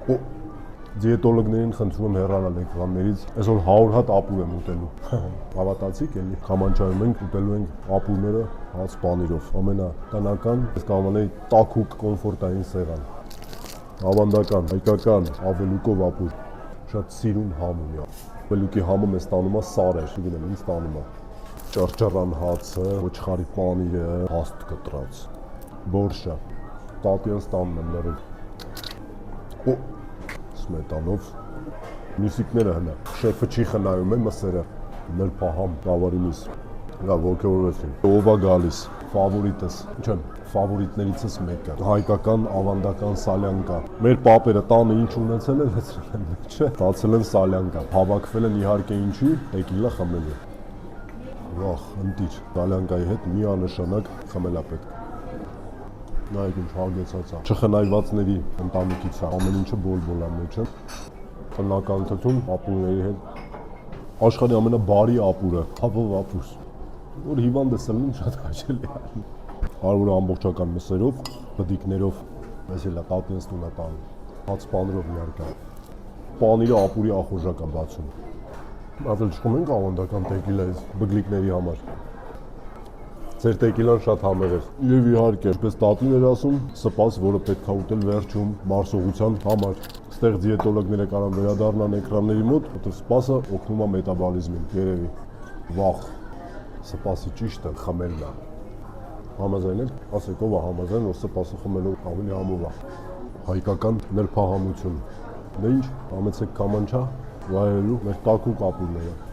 Դիետոլոգներին խնդրում եմ հեռանալ էկրաններից, այսօր 100 հատ ապուր եմ ուտելու։ Հավատացիք էլի։ Քամանչայում ենք ուտելու ենք ապուրները հաց պանիրով։ Ամենատնական, ես կանոնեի տաքուկ կոմֆորտային սեղան։ Ավանդական, հայկական, ավելուկով ապուր։ Շատ սիրուն համ ունի։ Ավելուկի համը մեզ տանում է սարեր, չգիտեմ, ինձ տանում է։ Ճռճռան հացը, ոչխարի պանիրը, հաստ կտրած։ Բորշը, տատյանց տանն եմ լրիվ։ Սմետանով, մյուսիկները հնա, շեֆը չի խնայում է մսերը, նրբահամ, գավարի միս, դա ոգևորվեցին, ով է գալիս, ֆավորիտս, չեմ, ֆավորիտներիցս մեկը, հայկական ավանդական սալյանկա, մեր պապերը տանը ինչ ունեցել են, լեցրել են, չէ, տացել են սալյանկա, հավաքվել են իհարկե ինչի, տեկիլա խմելու, վախ, ընտիր, սալյանկայի հետ միանշանակ խմելա պետք։ Նայեք ինչ հագեցած է, չխնայվածների ընտանիքից է, ամեն ինչը բոլ-բոլ է մեջը, տնական թթուն ապուրների հետ, աշխարհի ամենաբարի ապուրը, հավով ապուր, որ հիվանդ է սլնում շատ հաճելի է, հարյուրը ամբողջական մսերով, բդիկներով, մեզ էլ է տատինս տուն է տանում, հաց պանիրով իհարկե, պանիրը ապուրի ախորժակ է բացում, այլ չխում ենք ավանդական տեկիլայից, բգլիկների համար, ձեր տեկիլան շատ համեղ է, և իհարկե, պես տատին էր ասում, սպաս, որը պետք է ուտել վերջում մարսողության համար, ստեղ դիետոլոգները կարան վերադառնան էկրանների մոտ, որտեղ սպասը օգնում է մետաբոլիզմին, երևի, վախ, սպասի ճիշտը խմելն է, համաձայն եք, ասեք ով է համաձայն, որ սպասը խմելով ավելի համով է, հայկական նրբահամություն, դե ինչ, համեցեք քամանչա, վայելելու մեր տաքուկ ապուրները։